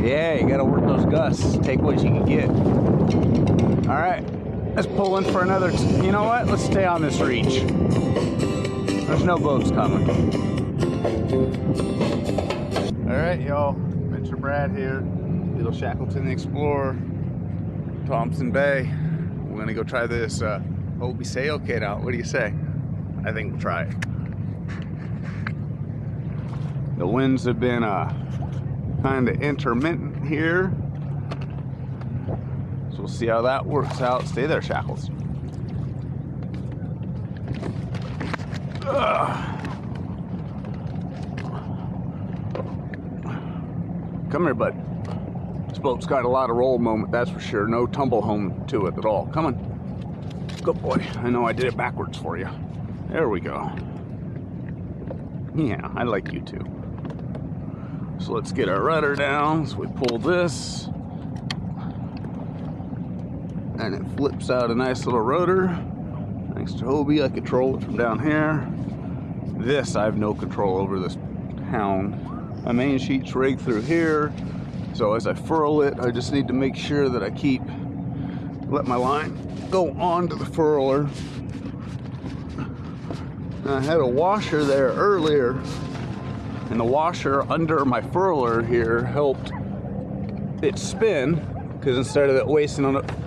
Yeah, you gotta work those gusts. Take what you can get. All right, let's pull in for another. You know what? Let's stay on this reach. There's no boats coming. All right, y'all. Mr. Brad here. Little Shackleton Explorer, Thomson Bay. We're gonna go try this Hobie sail kit out. What do you say? I think we'll try it. The winds have been kind of intermittent here, so we'll see how that works out. Stay there, Shackles. Come here, bud. This boat's got a lot of roll moment, that's for sure. No tumble home to it at all. Come on. Good boy. I know I did it backwards for you. There we go. Yeah, I like you too. So let's get our rudder down. So we pull this, and it flips out a nice little rotor. Thanks to Hobie, I control it from down here. This, I have no control over this hound. My main sheet's rigged through here. So as I furl it, I just need to make sure that I let my line go onto the furler. And I had a washer there earlier, and the washer under my furler here helped it spin, because instead of it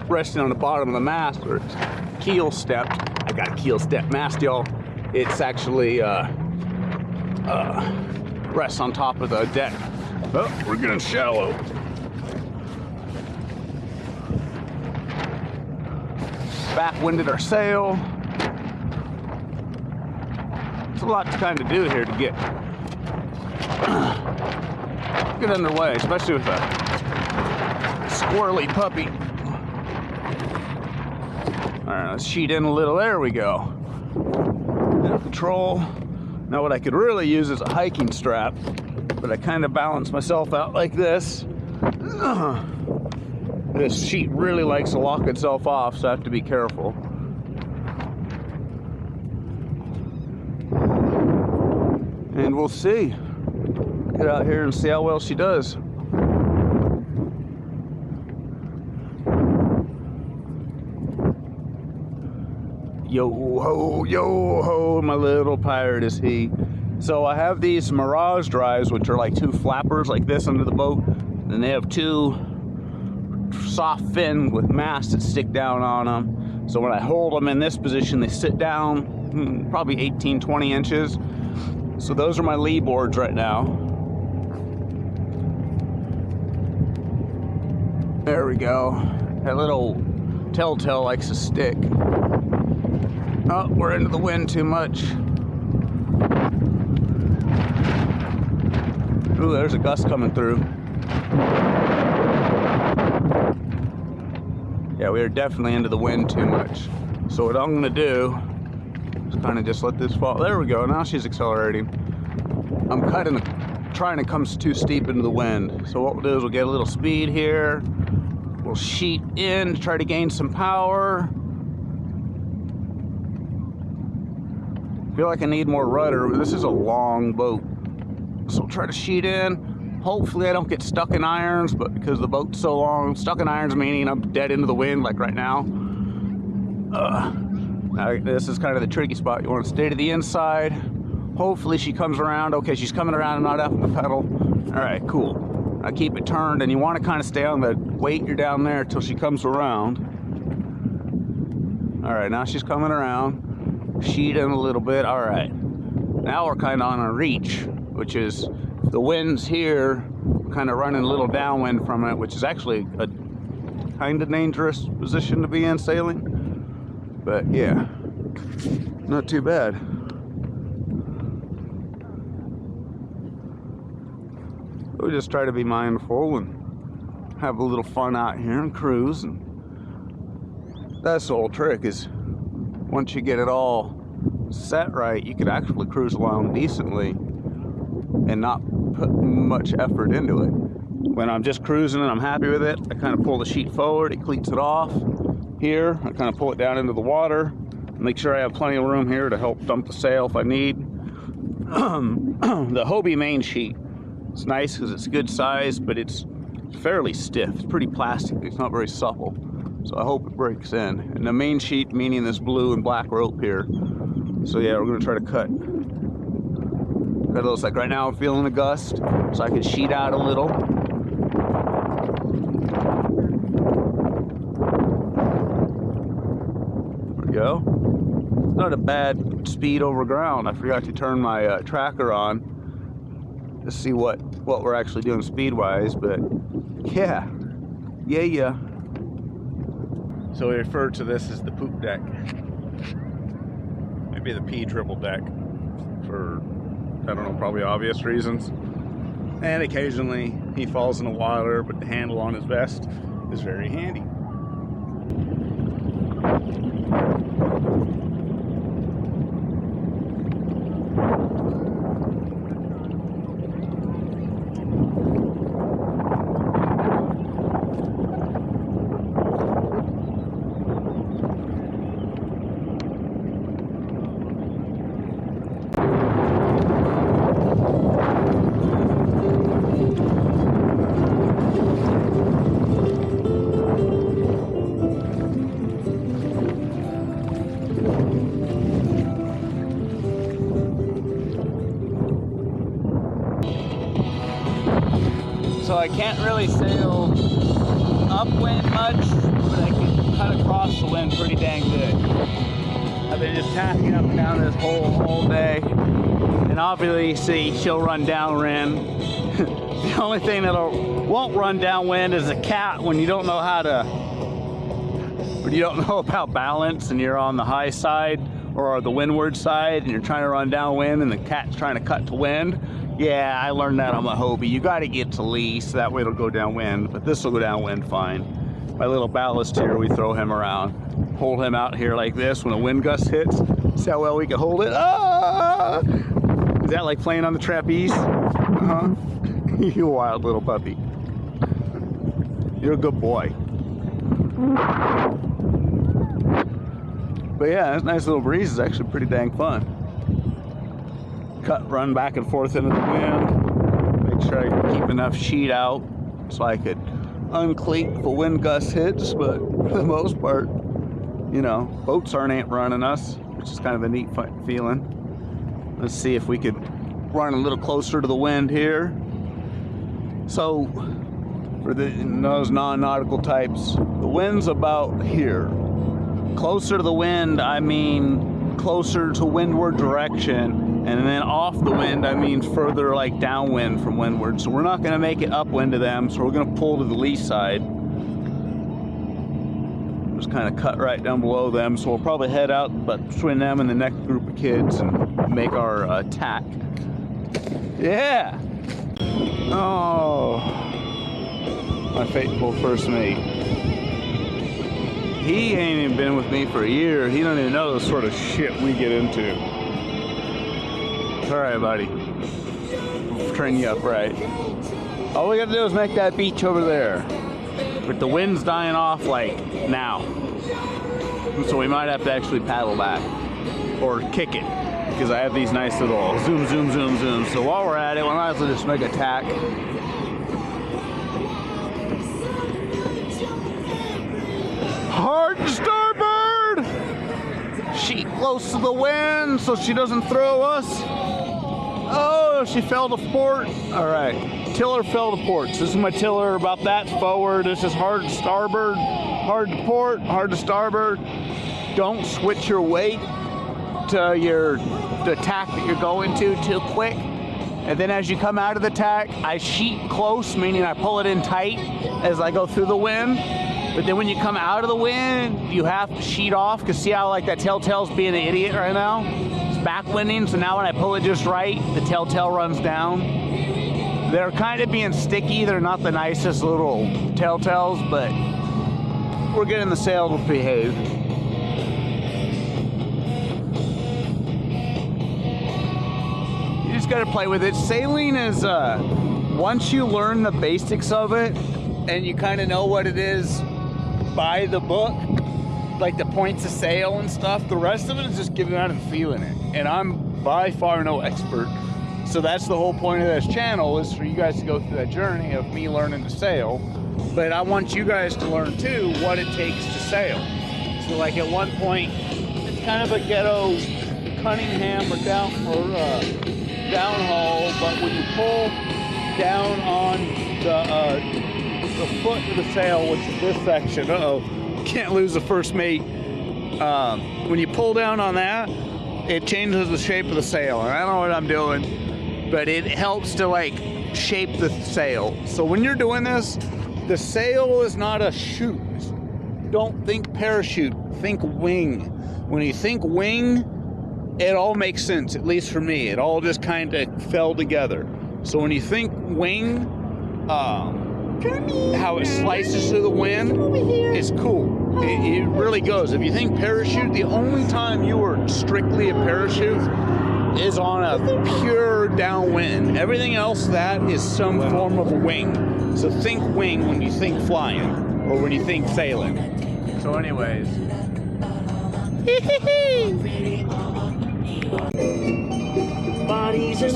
resting on the bottom of the mast, or it's keel stepped, I got a keel step mast, y'all. It's actually rests on top of the deck. Oh, we're getting shallow. Backwinded our sail. It's a lot to kind of do here to get underway, especially with a squirrely puppy. All right, let's sheet in a little. There we go. Now control. Now what I could really use is a hiking strap, but I kind of balance myself out like this. This sheet really likes to lock itself off, so I have to be careful. And we'll see. Get out here and see how well she does. Yo ho, my little pirate is he. So I have these Mirage drives, which are like two flappers like this under the boat, and they have two soft fin with masts that stick down on them. So when I hold them in this position, they sit down probably 18-20 inches. So those are my lee boards right now. There we go. That little telltale likes to stick. Oh, we're into the wind too much. Ooh, there's a gust coming through. Yeah, we are definitely into the wind too much. So what I'm gonna do is kind of just let this fall. There we go, now she's accelerating. I'm trying to come too steep into the wind. So what we'll do is we'll get a little speed here. We'll sheet in to try to gain some power. I feel like I need more rudder. This is a long boat. So I'll try to sheet in. Hopefully I don't get stuck in irons, but because the boat's so long, stuck in irons meaning I'm dead into the wind like right now. Now this is kind of the tricky spot. You want to stay to the inside. Hopefully she comes around. Okay, she's coming around and not off the pedal. All right, cool. I keep it turned, and you want to kind of stay on the weight you're down there until she comes around. All right, now she's coming around. Sheet in a little bit. All right, now we're kind of on a reach, which is the wind's here, kind of running a little downwind from it, which is actually a kind of dangerous position to be in sailing. But yeah, not too bad. We just try to be mindful and have a little fun out here and cruise. And that's the whole trick, is once you get it all set right, you could actually cruise along decently and not put much effort into it. When I'm just cruising and I'm happy with it, I kind of pull the sheet forward, it cleats it off. Here, I kind of pull it down into the water, make sure I have plenty of room here to help dump the sail if I need. The Hobie main sheet, it's nice because it's good size, but it's fairly stiff. It's pretty plastic. It's not very supple. So I hope it breaks in. And the main sheet, meaning this blue and black rope here. So yeah, we're gonna try to cut those. Like right now I'm feeling a gust, so I can sheet out a little. There we go. It's not a bad speed over ground. I forgot to turn my tracker on to see what we're actually doing speed-wise, but yeah. So we refer to this as the poop deck. Maybe the P triple deck for, I don't know, probably obvious reasons. And occasionally he falls in the water, but the handle on his vest is very handy. So I can't really sail upwind much, but I can cut across the wind pretty dang good. I've been just tacking up and down this hole all day, and obviously she'll run downwind. The only thing that won't run downwind is a cat when you don't know about balance and you're on the high side or the windward side and you're trying to run downwind and the cat's trying to cut to wind. Yeah, I learned that on my Hobie. You got to get to lee, so that way it'll go downwind, but this will go downwind fine. My little ballast here, we throw him around. Hold him out here like this when a wind gust hits. See how well we can hold it? Ah! Is that like playing on the trapeze? Uh-huh. You wild little puppy. You're a good boy. But yeah, this nice little breeze is actually pretty dang fun. Run back and forth into the wind. Make sure I can keep enough sheet out so I could uncleat if a wind gust hits, but for the most part, you know, boats ain't running us, which is kind of a neat feeling. Let's see if we could run a little closer to the wind here. So for those non-nautical types, the wind's about here. Closer to the wind, I mean closer to windward direction. And then off the wind, I mean further like downwind from windward. So we're not going to make it upwind to them, so we're going to pull to the lee side. Just kind of cut right down below them. So we'll probably head out between them and the next group of kids and make our tack. Yeah! Oh, my faithful first mate. He ain't even been with me for a year. He don't even know the sort of shit we get into. All right, buddy. We'll train you up right. All we gotta do is make that beach over there. But the wind's dying off like now. So we might have to actually paddle back or kick it because I have these nice little zoom, zoom, zoom, zoom. So while we're at it, we might as well just make a tack. Hard starboard! Sheet close to the wind so she doesn't throw us. Oh, she fell to port. All right, tiller fell to port. So this is my tiller about that forward. This is hard to starboard, hard to port, hard to starboard. Don't switch your weight to the tack that you're going to too quick. And then as you come out of the tack, I sheet close, meaning I pull it in tight as I go through the wind. But then when you come out of the wind, you have to sheet off, because see how like that telltale's being an idiot right now? It's backwinding, so now when I pull it just right, the telltale runs down. They're kind of being sticky. They're not the nicest little telltales, but we're getting the sail to behave. You just gotta play with it. Sailing is, once you learn the basics of it, and you kind of know what it is by the book, like the points of sail and stuff, the rest of it is just giving out and feeling it. And I'm by far no expert, So that's the whole point of this channel, is for you guys to go through that journey of me learning to sail. But I want you guys to learn too what it takes to sail. So like at one point, it's kind of a ghetto Cunningham or downhaul, but when you pull down on the foot of the sail, which is this section, can't lose the first mate. When you pull down on that, it changes the shape of the sail. And I don't know what I'm doing, but it helps to like shape the sail. So when you're doing this, the sail is not a chute. Don't think parachute, think wing. When you think wing, it all makes sense, at least for me. It all just kind of fell together. So when you think wing, how it slices through the wind is cool. It really goes. If you think parachute, the only time you are strictly a parachute is on a pure downwind. Everything else, that is some form of a wing. So think wing when you think flying, or when you think sailing. So anyways.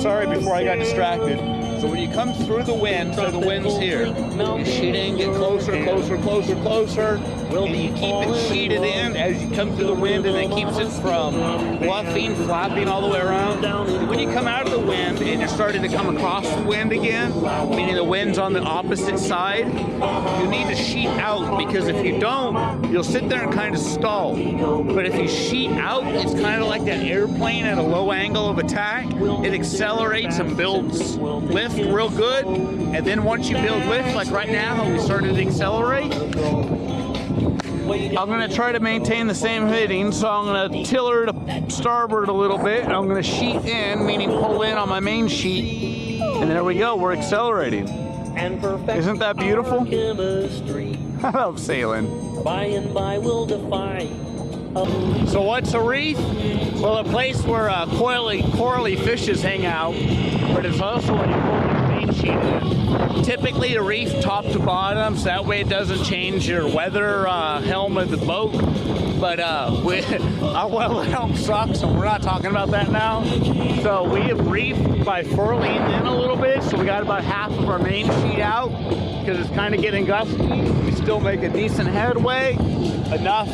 Sorry before I got distracted. So when you come through the wind, so the wind's here, you sheet in, get closer, closer, closer, closer, and you keep it sheeted in as you come through the wind, and it keeps it from fluffing, flapping all the way around. When you come out of the wind and you're starting to come across the wind again, meaning the wind's on the opposite side, you need to sheet out, because if you don't, you'll sit there and kind of stall. But if you sheet out, it's kind of like that airplane at a low angle of attack. It accelerates and builds lift real good, and then once you build lift, like right now how we started to accelerate, I'm going to try to maintain the same heading, so I'm going to tiller to starboard a little bit, and I'm going to sheet in, meaning pull in on my main sheet, and there we go, we're accelerating. Isn't that beautiful? I love sailing. By and by we'll defy. So what's a reef? Well, a place where corally fishes hang out, but it's also when you pull the main sheet in. Typically a reef top to bottom, so that way it doesn't change your weather helm of the boat. But our weather helm sucks, and we're not talking about that now. So we have reefed by furling in a little bit, so we got about half of our main sheet out, because it's kind of getting gusty. We still make a decent headway, enough.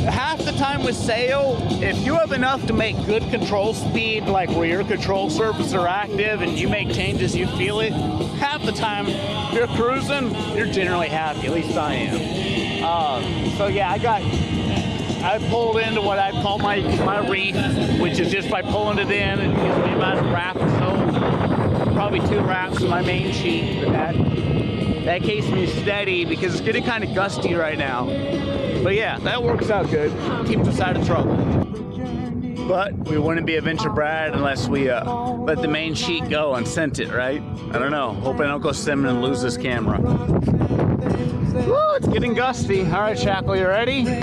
Half the time with sail, if you have enough to make good control speed, like where your control surfaces are active and you make changes, you feel it, half the time, if you're cruising, you're generally happy, at least I am. So yeah, I pulled into what I call my reef, which is just by pulling it in, and it gives me about a wrap or so, probably 2 wraps in my main sheet, but that keeps me steady, because it's getting kind of gusty right now. But yeah, that works out good. Keeps us out of trouble. But we wouldn't be Adventure Brad unless we let the main sheet go and sent it, right? I don't know. Hope I don't go swimming and lose this camera. Woo, it's getting gusty. All right, Shackle, you ready? The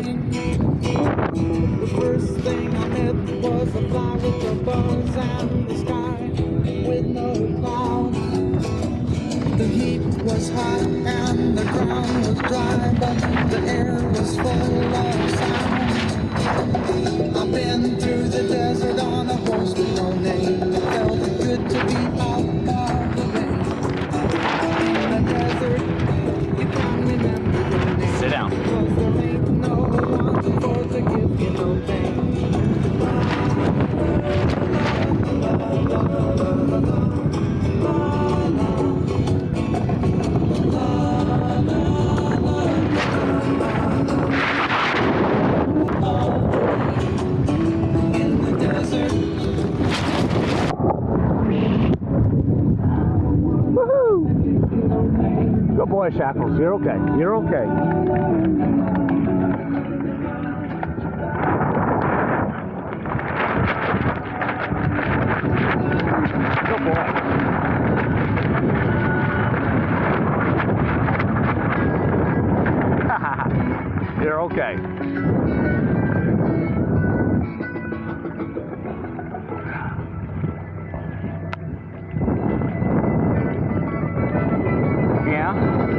first thing I met was a fly with the buzz and the sky with no clouds. The heat was hot and the ground was dry, but the air was full of sound. I've been through the desert on a horse with no name. It felt good to be out of the rain. In the desert, you can't remember your name. Sit down. Because there ain't no one for to give you no pain. Good boy, Shackles. You're okay. You're okay. Good boy. You're okay.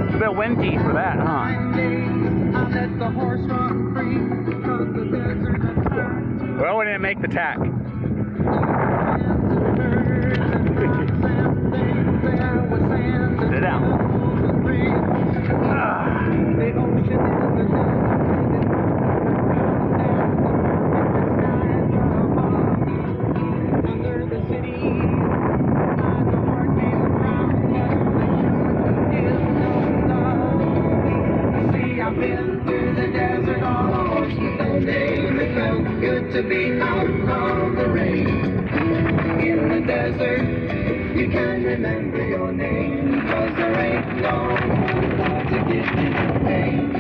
It's a bit windy for that, huh? Well, we didn't make the tack. to be out of the rain. In the desert, you can remember your name, 'cause there ain't no one to give you the pain.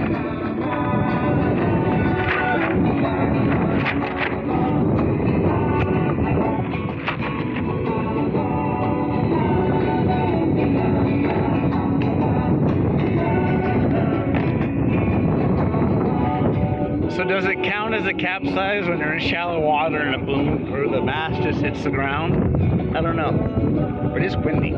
So does it count as a capsize when you're in shallow water and a boom or the mast just hits the ground? I don't know. But it's windy.